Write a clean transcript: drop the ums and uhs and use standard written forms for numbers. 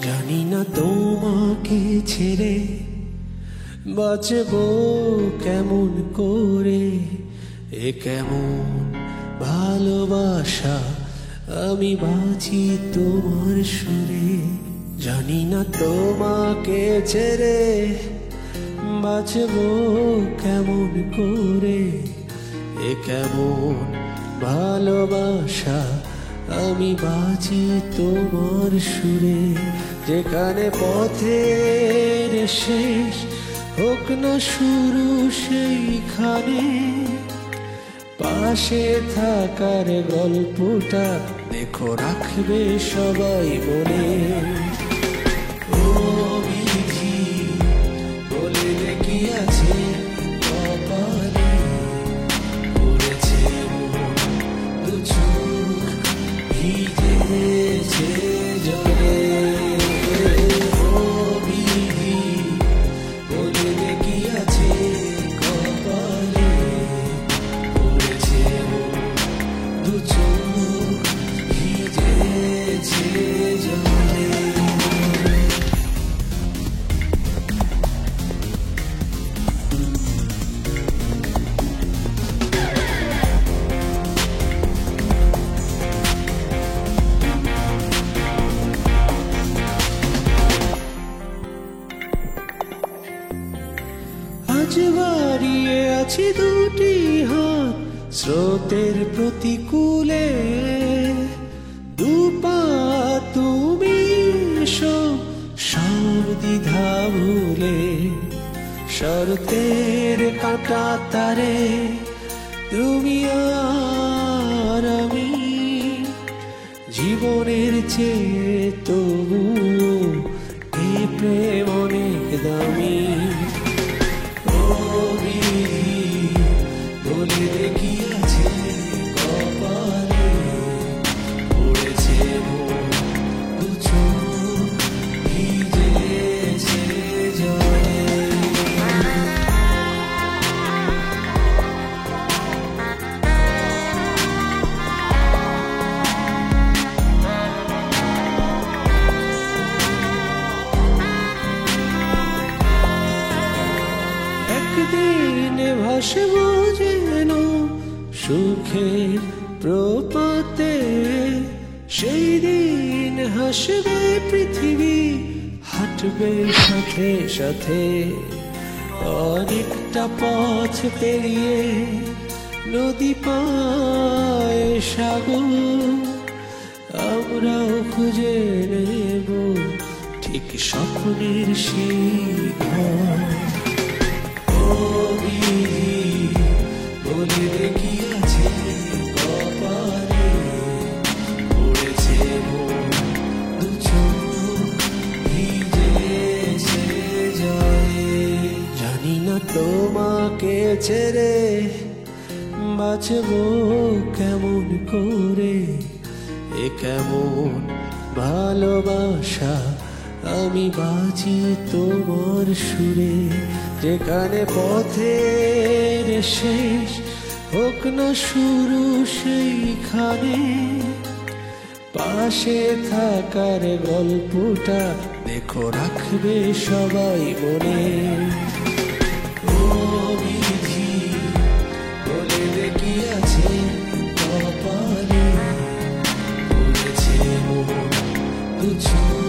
জানি না তোমাকে ছেড়ে বাঁচবো কেমন করে, এ কেমন ভালোবাসা, আমি বাঁচি তোমার সুরে। জানি না তোমাকে ছেড়ে বাঁচবো কেমন করে, এ কেমন ভালোবাসা, আমি বাঁচি তোমার সুরে। যেখানে পথের শেষ হোক না শুরু, সেইখানে পাশে থাকার গল্পটা দেখো রাখবে সবাই মনে। ও বিধি বলে কি আছে কপালে, পড়েছে মন দু চোখ ভিজেছে জলে। ও বিধি বলে কি আছে কপালে, পড়েছে মন দু চোখ ভিজেছে জলে। আজ বাড়িয়ে আছি দুটি হাত স্রোতের প্রতিকূলে, দুপা তুমি সব দ্বিধা ভুলে। শরতের কাঁটা তারে তুমি আর আমি, জীবনের চেয়ে তবু এ প্রেম অনেক দামি। বলে কি আছে কপালে, পড়েছে মন দু চোখ ভিজেছে জলে। একদিন ভাসবো যেন সুখের প্রপাতে, সেই দিন হাসবে পৃথিবী, হাঁটবে সাথে সাথে। অনেকটা পথ পেরিয়ে নদী পায় সাগর, আমরাও খুঁজে নেব ঠিক স্বপ্নের সেই ঘর। বলে কি আছে কপালে, পড়েছে মন দু চোখ ভিজেছে জলে। জানি না তোমাকে ছেড়ে বাঁচবো কেমন করে, এ কেমন ভালোবাসা, আমি বাঁচি তোমার সুরে। যেখানে পথের শেষ হোক না শুরু, সেইখানে পাশে থাকার গল্পটা দেখো রাখবে সবাই মনে। ও বিধি বলে কি আছে কপালে, পড়েছে মন দু চোখ